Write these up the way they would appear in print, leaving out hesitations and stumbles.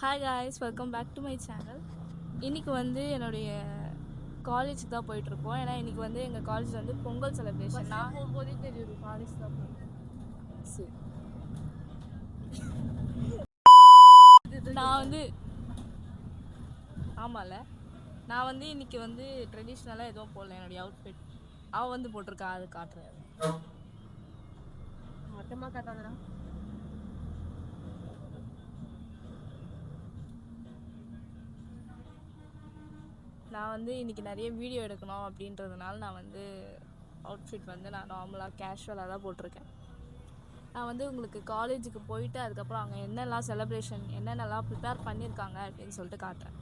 Hi guys, welcome back to my channel. இன்றைக்கி வந்து என்னுடைய காலேஜுக்கு தான் போயிட்டுருக்கோம். ஏன்னா இன்றைக்கி வந்து எங்கள் காலேஜில் வந்து பொங்கல் செலிப்ரேஷன். நான் போகும்போதே தெரியும் காலேஜ் தான் போகிறேன். சரி, நான் வந்து ஆமாம்ல, நான் வந்து இன்றைக்கி வந்து ட்ரெடிஷ்னலாக எதுவும் போடல. என்னுடைய அவுட்ஃபிட் அவள் வந்து போட்டிருக்கா, அது காட்டுறேன். மொத்தமாக காட்டாதடா. நான் வந்து இன்றைக்கி நிறைய வீடியோ எடுக்கணும் அப்படின்றதுனால நான் வந்து அவுட்ஃபிட் வந்து நான் நார்மலாக கேஷுவலாக தான் போட்டிருக்கேன். நான் வந்து உங்களுக்கு காலேஜுக்கு போயிட்டு அதுக்கப்புறம் அங்கே என்னெல்லாம் செலிப்ரேஷன் என்னென்னலாம் ப்ரிப்பேர் பண்ணியிருக்காங்க அப்படின்னு சொல்லிட்டு காட்டுறேன்.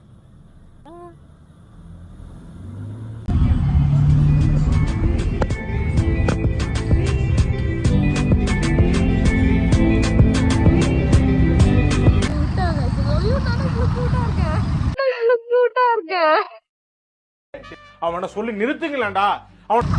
அவனை சொல்லி நிறுத்துங்களேன்டா. அவன்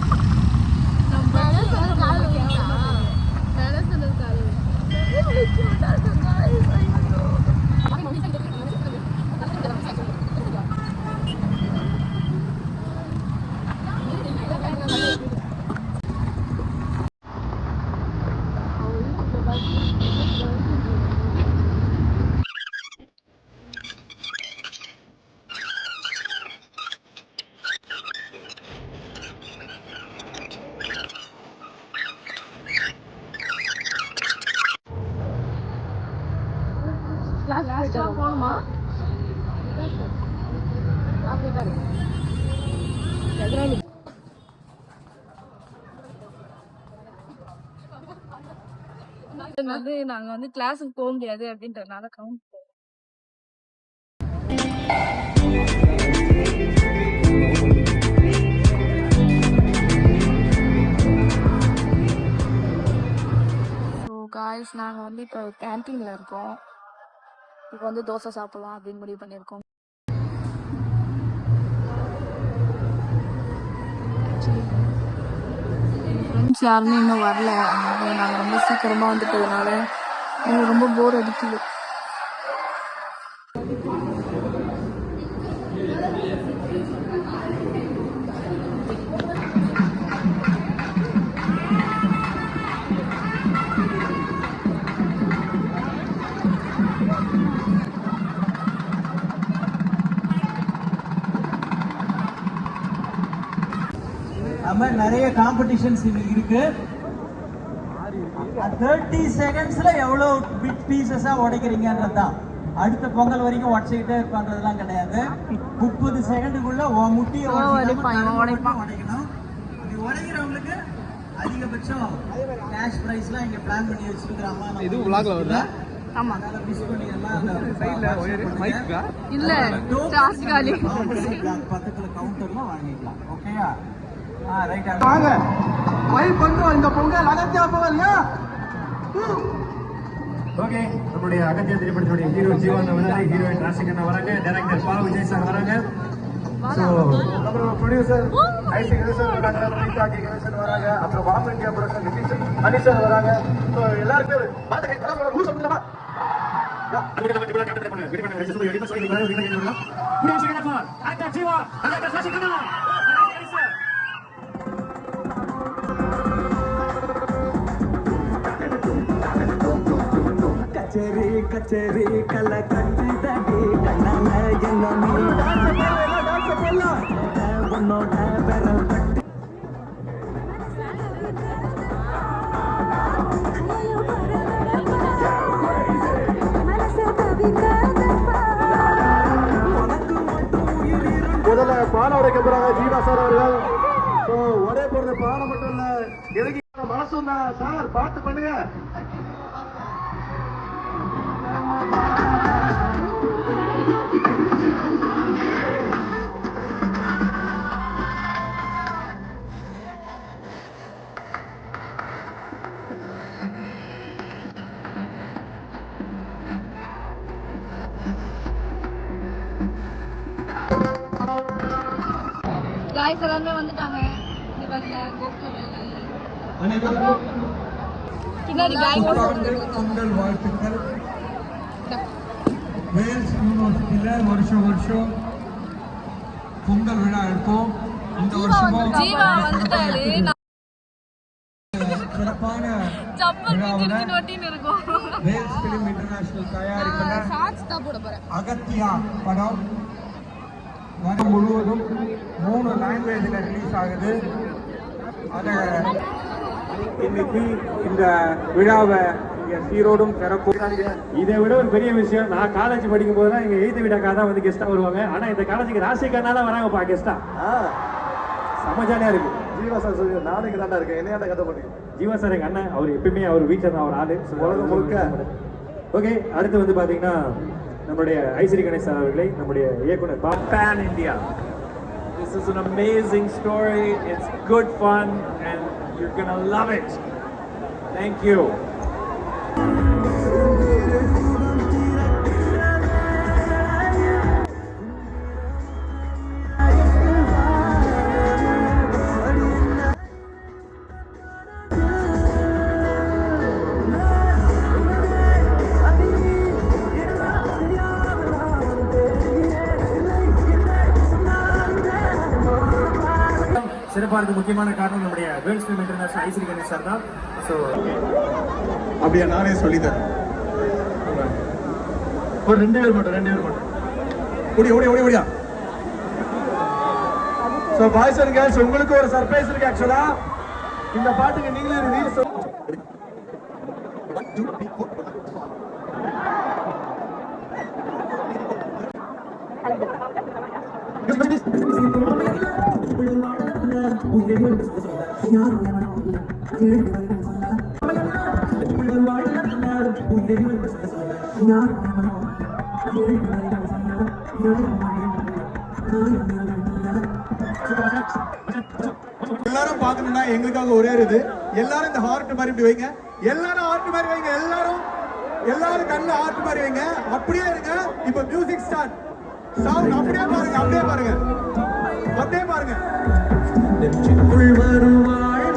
போகணுமா? வந்து நாங்கள் வந்து கிளாஸுக்கு போக முடியாது அப்படின்றதுனால கவுண்ட் காய்ஸ். நாங்கள் வந்து இப்போ கேன்டீனில் இருக்கோம். இப்போ வந்து தோசை சாப்பிடலாம் அப்படின்னு முடிவு பண்ணியிருக்கோம். ஃப்ரெண்ட்ஸ் யாருமே இன்னும் வரல. நாங்கள் ரொம்ப சீக்கிரமாக வந்துட்டதுனால எனக்கு ரொம்ப போர் அடிக்குது. நம்ம நிறைய காம்படிஷன்ஸ் இருக்கு. 30 செகண்ட்ஸ்ல எவ்வளவு பிட் பீசஸா உடைக்கிறீங்கன்றது தான். அடுத்த பொங்கல் வரைக்கும் உடச்சிக்கிட்டே இருப்பான்றதுலாம் கிடையாது. 30 செகண்டுக்குள்ள முட்டியை உடைக்கணும். அப்படி உடைக்கிறவங்களுக்கு அதிகபட்சம் கேஷ் பிரைஸ்லாம் இங்க பிளான் பண்ணி வச்சிருக்கிறாங்க. இது vlogல வருதா? ஆமா, அதனால மிஸ் பண்ணிரலாம். அந்த சைடுல மைக் இல்ல, சார்ஜ் காலி. பக்கத்துல கவுண்டர்ல வாங்கிக்கலாம். ஓகேயா? வாங்க வைப் பண்றோம் இந்த பொங்கல். அகத்தியா போகலையா? ஓகே, நம்மளுடைய அகத்தியா திரைப்படத்துடைய ஹீரோ ஜீவன் வராங்க, ஹீரோயின் ராசிகண்ணா வராங்க, டைரக்டர் பா விஜய் சார் வராங்க. ஸோ அப்புறம் ப்ரொடியூசர் ஐசி கணேசன் வராங்க, வராங்க. அப்புறம் பாம்பு இந்தியா ப்ரொடக்ஷன் நிதிஷன் அனிஷன் வராங்க. ஸோ எல்லாருக்கும் கச்சேரி கச்சேரி கல கட்டி தடி கண்ணால எல்லாம் உன்னோட பெறல் பட்டி முதல்ல பானை உடைக்க போறாங்க ஜீவா சார் அவர்கள். ஒரே போறது பானை மட்டும் இல்ல, எனக்கு மனசும் தான் சார். பார்த்து பண்ணுங்க. காய்ஸ் எல்லாமே வந்துட்டாங்க. பின்னாடி பொங்கல் வாழ்த்துக்கள். வேல்ஸ் யூனிவர்சிட்டியில் வருஷம் பொங்கல் விழா எடுப்போம். இந்த வருஷமும் ஜீவா வந்துட்டாரு. சிறப்பான சப்பல் விழாவில் இருக்கும். வேல்ஸ் ஃபிலிம் இன்டர்நேஷனல் தயாரிப்பில் ஷார்ட்ஸ் தான் போட போறேன். அகத்தியா படம் வருடம் முழுவதும் 3 லாங்குவேஜில் ரிலீஸ் ஆகுது. அதை இன்னைக்கு இந்த விழாவை இங்கே சீரோடும் சிறப்பும். இதை விட ஒரு பெரிய விஷயம், நான் காலேஜ் படிக்கும் போது தான் எங்க எய்த்து வீட்டாக்கா தான் வந்து கெஸ்டா வருவாங்க. ஆனா இந்த காலேஜுக்கு ராசிகர்னா தான் வராங்கப்பா கெஸ்டா. செம்ம ஜாலியா இருக்கு. ஜீவா சார் சொல்லி நாளைக்கு தாண்டா இருக்கேன், என்னையாண்ட கதை பண்ணுங்க. ஜீவா சார் எங்க அண்ணன், அவர் எப்பயுமே அவர் வீட்டில் தான் அவர் ஆளு உலகம் முழுக்க. ஓகே, அடுத்து வந்து பாத்தீங்கன்னா நம்முடைய ஐஸ்வரி கணேஷ் சார் அவர்களை நம்முடைய இயக்குனர் Pan India. This is an amazing story. It's good fun and you're gonna love it. Thank you. சிறப்பாக முக்கியமான காரணம் நம்முடைய world's film international Ishari Ganesh sir தான். ஸோ அப்படியா, நானே சொல்லித்தரேன். ஒரு 2 பேர் மட்டும் ஓடியா. ஸோ பாய்ஸ் அண்ட் கேர்ள்ஸ், உங்களுக்கு ஒரு சர்ப்ரைஸ் இருக்கு. ஆக்சுவலா இந்த பாட்டுக்கு நீங்களே ரீல்ஸ் எல்லாரும் பார்க்கணும்னா எங்களுக்காக ஒரே இது, எல்லாரும் இந்த ஹார்ட் மாதிரி இப்படி வைங்க. எல்லாரும் ஹார்ட் மாதிரி வைங்க. எல்லாரும் கண்ணுல ஹார்ட் மாதிரி வைங்க. அப்படியே இருங்க. இப்போ மியூசிக் ஸ்டார்ட். சவுண்ட் அப்படியே பாருங்க. நெஞ்சுக்குள் வருவாள்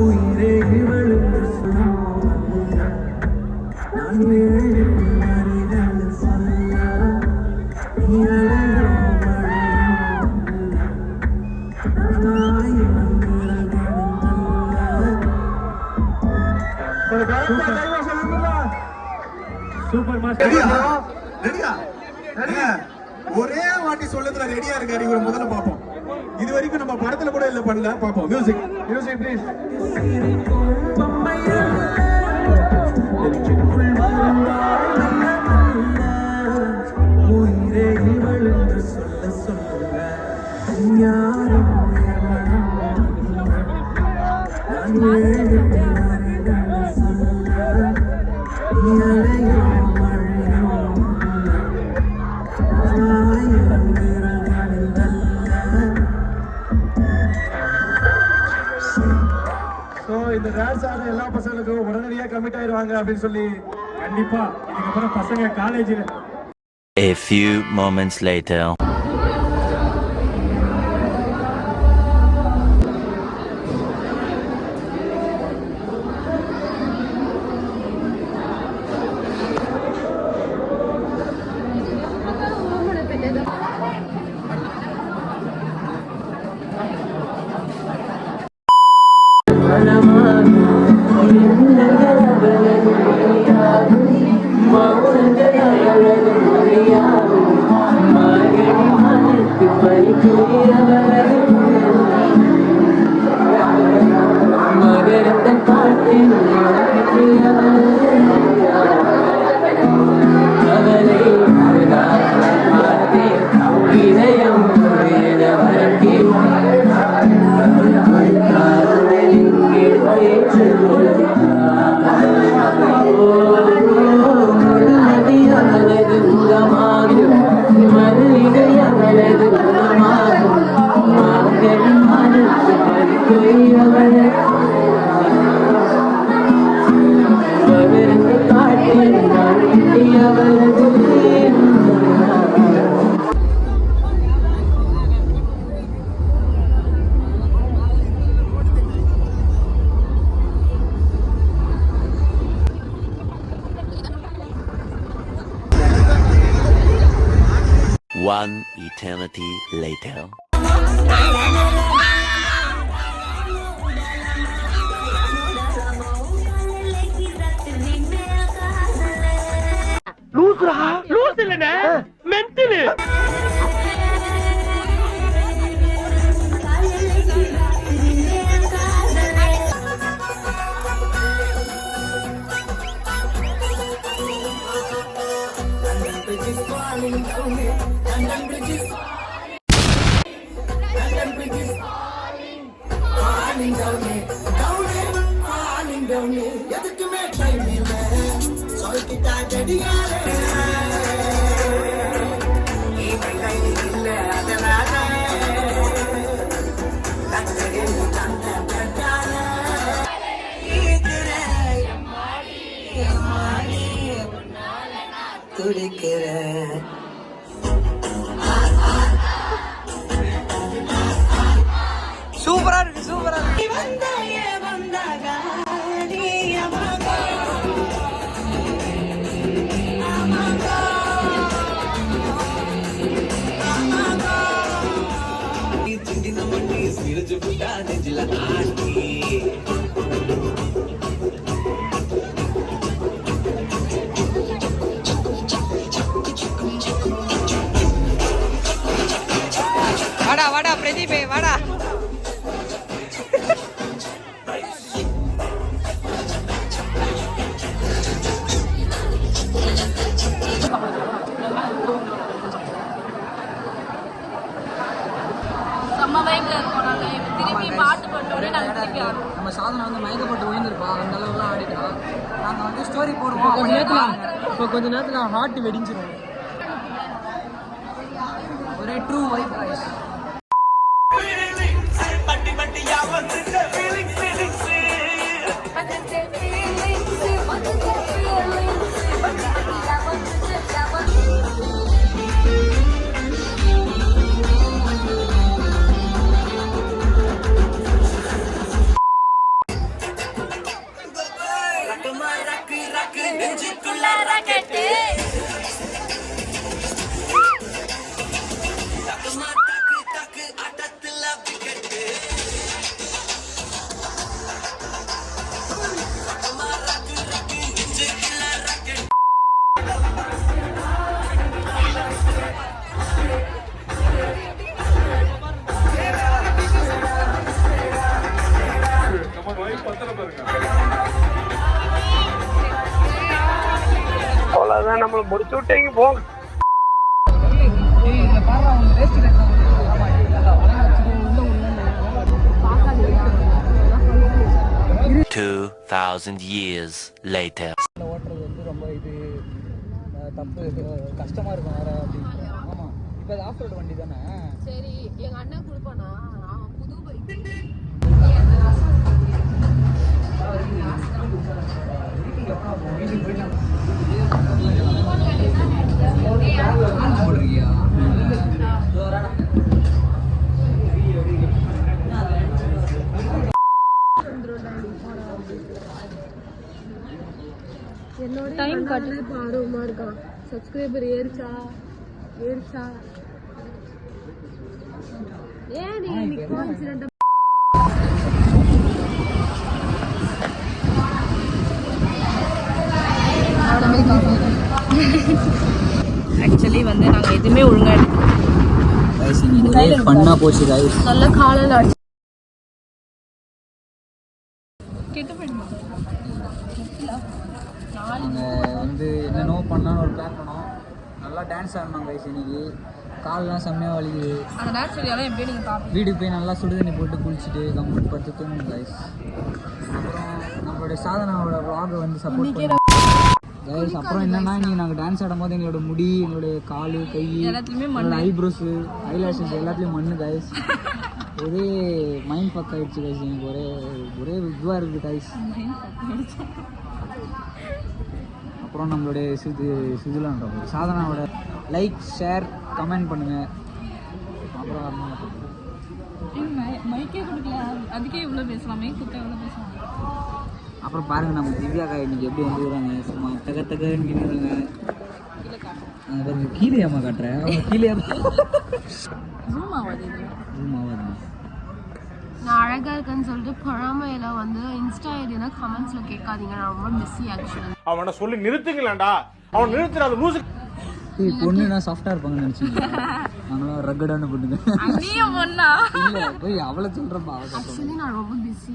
உயிரே இவளுக்கு நான் சூப்பர் மாஸ்டர். ஒரே வாட்டி சொல்லதுல ரெடியா இருக்காரு. இவரை முதல்ல பார்ப்போம். இது வரைக்கும் நம்ம படத்துல கூட இல்ல பண்ணல. பார்ப்போம். Music please. இந்த டான்ஸ் ஆட எல்லா பசங்களுக்கும் உடனடியாக கமிட் ஆயிடுவாங்க அப்படின்னு சொல்லி கண்டிப்பா இதுக்கப்புறம் பசங்க காலேஜில் A few moments later. But One eternity later. சூப்பரா இருக்கு சூப்பரா இருக்கு. வாடா வாடா பிரதீபே வாடா. செம்ம வைப்ல இருக்கோம் நாங்க. திருப்பி பாட்டு போட்டோடனே நாங்க திருப்பி ஆடுறோம். நம்ம சாதனை வந்து மயக்கப்பட்டு ஓய்ந்திருப்பா, அந்த அளவுலாம் ஆடிக்கலாம். நாங்கள் வந்து ஸ்டோரி போடுவோம். கொஞ்ச நேரத்தில் ஹார்ட் வெடிஞ்சிடும். ஒரே ட்ரூ வைப் ரைஸ். அவ்வளவுதான், நம்மள முடிச்சு விட்டீங்க போங்க. Two 2,000 years later. ஓட்டுறது வந்து ரொம்ப இது தப்பு, கஷ்டமா இருக்கும் வேற அப்படின்னு. ஆமா, இப்போ அது ஆஃப் ரோடு வண்டி தானே. சரி, எங்க அண்ணன் கொடுப்பானா புது பைக். டைம் கட்டுறது ஆர்வமா இருக்கான். சப்ஸ்கிரைபர் ஏறிச்சா ஏன் நீ கோஇன்சிடென்ட். ஆக்சுவலி வந்து நாங்கள் எதுவுமே ஒழுங்காக பண்ணா போச்சு கைஸ். நல்ல காலையில் அடிச்சு கெட்டு போயிடுமா. நாங்கள் வந்து என்னென்னோ பண்ணான்னு ஒரு பிளான் பண்ணோம். நல்லா டான்ஸ் ஆடினோம் கைஸ். இன்னைக்கு கால்லாம் செம்மையாக வலிக்குது. அந்த நேச்சுரலாக எப்படியும் நீங்கள் பார்ப்பீங்க. வீட்டுக்கு போய் நல்லா சுடுதண்ணி போட்டு குளிச்சுட்டு கம்ப்ளீட் படுத்து தூங்கணும் கைஸ். அப்புறம் நம்மளுடைய சாதனாவோட vlog வந்து சப்போர்ட் பண்ணி கைஸ். அப்புறம் என்னன்னா, இன்றைக்கி நாங்கள் டான்ஸ் ஆடும்போது எங்களோட முடி, எங்களுடைய கால், கை, எங்களோட ஐப்ரோஸு, ஐலாஷஸ் எல்லாத்துலேயும் மண்ணு கைஸ். ஒரே மைண்ட் பக் ஆகிடுச்சு கைஸ். எனக்கு ஒரே இதுவாக இருக்குது கைஸ். அப்புறம் நம்மளுடைய சுதுலான்ற சாதனாவோட லைக், ஷேர், கமெண்ட் பண்ணுங்கள். அப்புறம் மைக்கே கொடுக்கல, அதுக்கே இவ்வளோ பேசலாமே, குட்டை எவ்வளோ பேசலாம். அப்புறம் பாருங்கள் நம்ம திவ்யாக்கா இன்னைக்கு எப்படி வந்துருக்காங்க. சும்மா தகன்னு நின்றுறாங்க. கீழே ஏமா காட்டுறேன் கீழே ஜூம் ஆகாது இது. நான் அழகா இருக்கேன்னு சொல்லிட்டு பொறாமையில வந்து இன்ஸ்டா ஐடினா கமெண்ட்ஸ்ல கேட்காதீங்க, நான் ரொம்ப பிஸி ஆக்சுவலி. அவனை சொல்லி நிறுத்துங்களேன்டா, அவன் நிறுத்துறாது லூசு. பொண்ணுனா சாஃப்டா இருப்பாங்கன்னு நினைச்சீங்க, நாங்களாம் ரக்கடான பொண்ணுங்க. நீயும் பொண்ணா? இல்ல போய் அவளை சொல்றப்பா. ஆக்சுவலி நான் ரொம்ப பிஸி.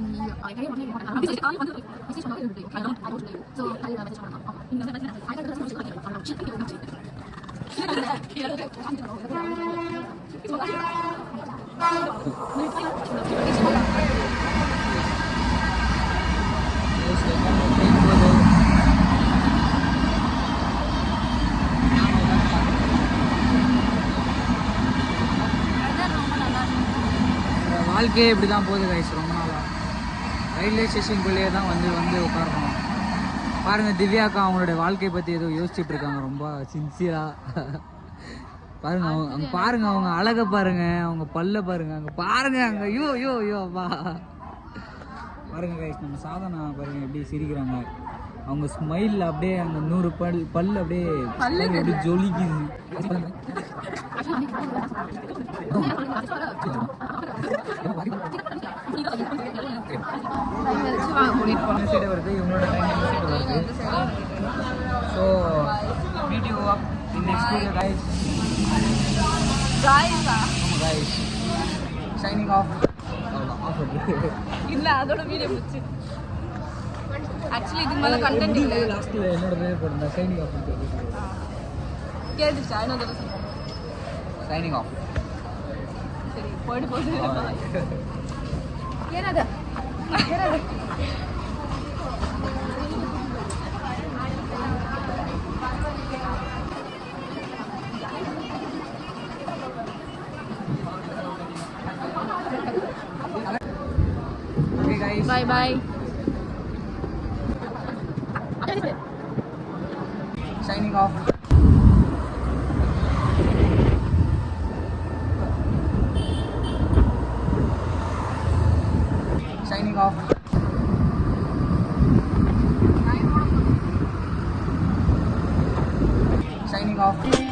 வாழ்க்கையே இப்படி தான் போகுது கைஸ். ரொம்ப நாளாக ரயில்வே ஸ்டேஷனுக்குள்ளேயே தான் வந்து உட்காரணும். பாருங்கள் திவ்யாக்கா அவங்களுடைய வாழ்க்கையை பற்றி ஏதோ யோசிச்சுட்டு இருக்காங்க ரொம்ப சின்சியராக. பாருங்க அங்கே பாருங்க, அவங்க அழகை பாருங்க, அவங்க பல்ல பாருங்க, அங்கே பாருங்க, அங்கே ஐயோ அப்பா பாருங்க கைஸ். நம்ம சாதனா பாருங்க எப்படி சிரிக்கிறாங்க, அவங்க ஸ்மைலில் அப்படியே அந்த 100 பல் அப்படியே ஜொலிக்குது. வருது இவங்களோட வருது. So meet you up in next video guys. Guys signing off. இல்ல அதோட வீடியோ முடிச்சு. ஆக்சுவலி இதுக்கு மேல கண்டென்ட் இல்ல. லாஸ்ட்ல என்னோட பேர் போடுறேன் சைனிங் ஆஃப். கேட்டுச்சா என்ன சொல்ல? Signing off. சரி போடு. என்னது Okay guys. Bye. Signing off. Signing off. Signing off.